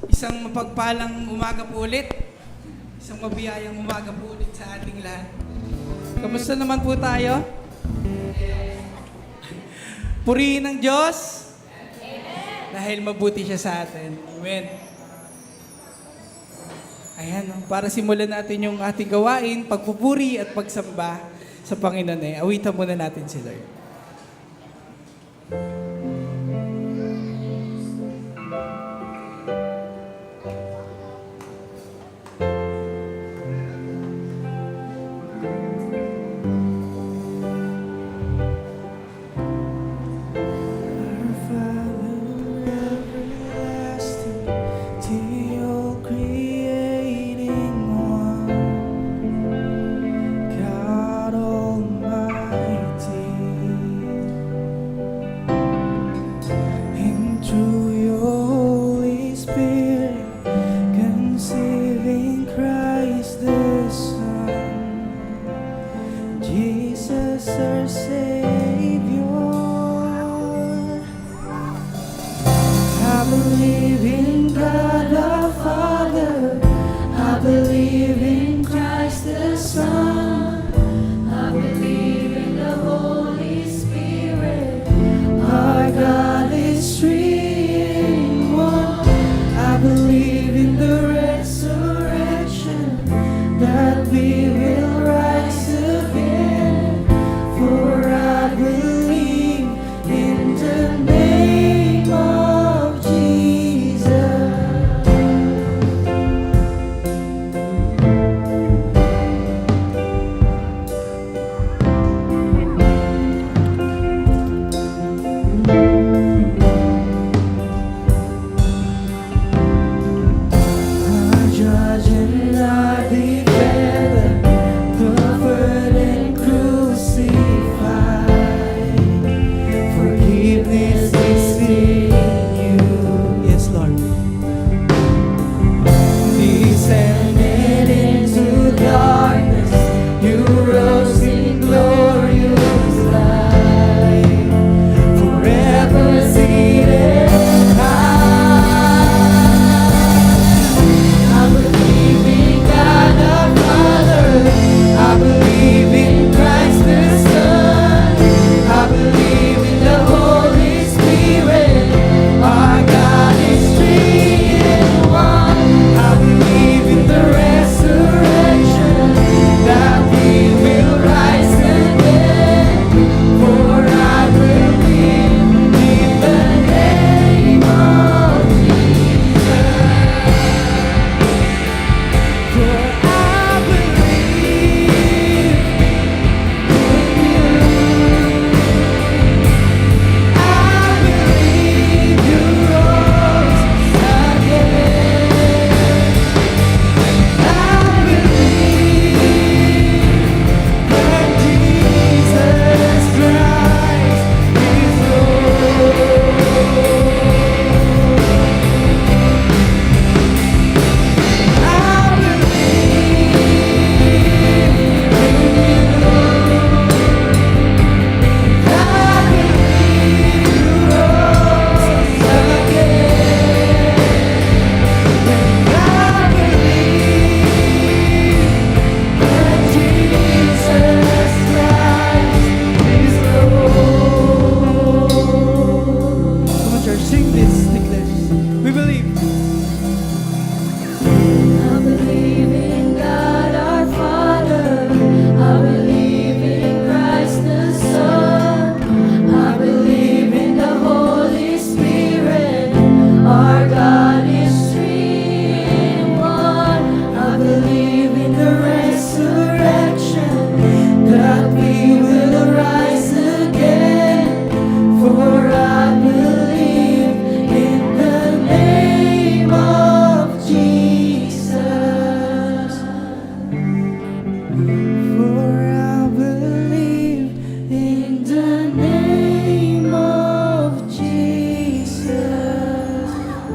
Isang mapagpalang umaga po ulit. Isang mabiyayang umaga po ulit sa ating lahat. Kamusta naman po tayo? Purihin ng Diyos. Amen. Dahil mabuti siya sa atin. Amen. Ayan, para simulan natin yung ating gawain, pagpupuri at pagsamba sa Panginoon, awitan muna natin si Lord.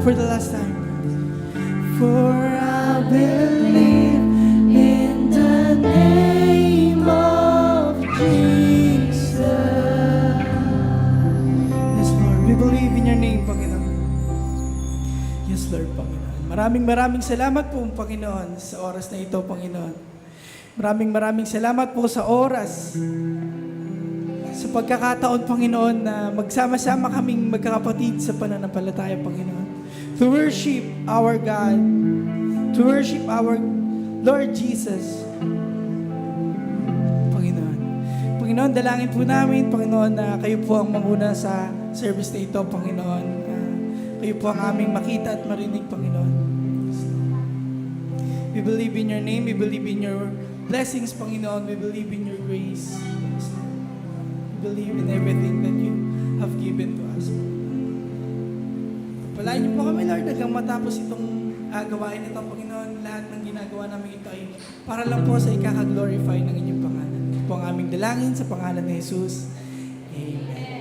For the last time. For I believe in the name of Jesus. Yes, Lord. We believe in your name, Panginoon. Yes, Yes, Lord, Panginoon. Maraming salamat po, Panginoon, sa oras na ito, Panginoon. Maraming salamat po sa oras, sa pagkakataon, Panginoon, na magsama-sama kaming magkakapatid sa pananampalataya, Panginoon. To worship our God, to worship our Lord Jesus. Panginoon, dalangin po namin, Panginoon, na kayo po ang manguna sa service na ito, Panginoon. Kayo po ang aming makita at marinig, Panginoon. We believe in your name. We believe in your blessings, Panginoon. We believe in your grace. We believe in everything that you have given to us. Pagpalain niyo po kami, Lord, hanggang matapos itong gawain ito, Panginoon. Lahat ng ginagawa namin ito ay para lang po sa ikaka-glorify ng inyong pangalan. Ito po ang aming dalangin sa pangalan ni Jesus. Amen.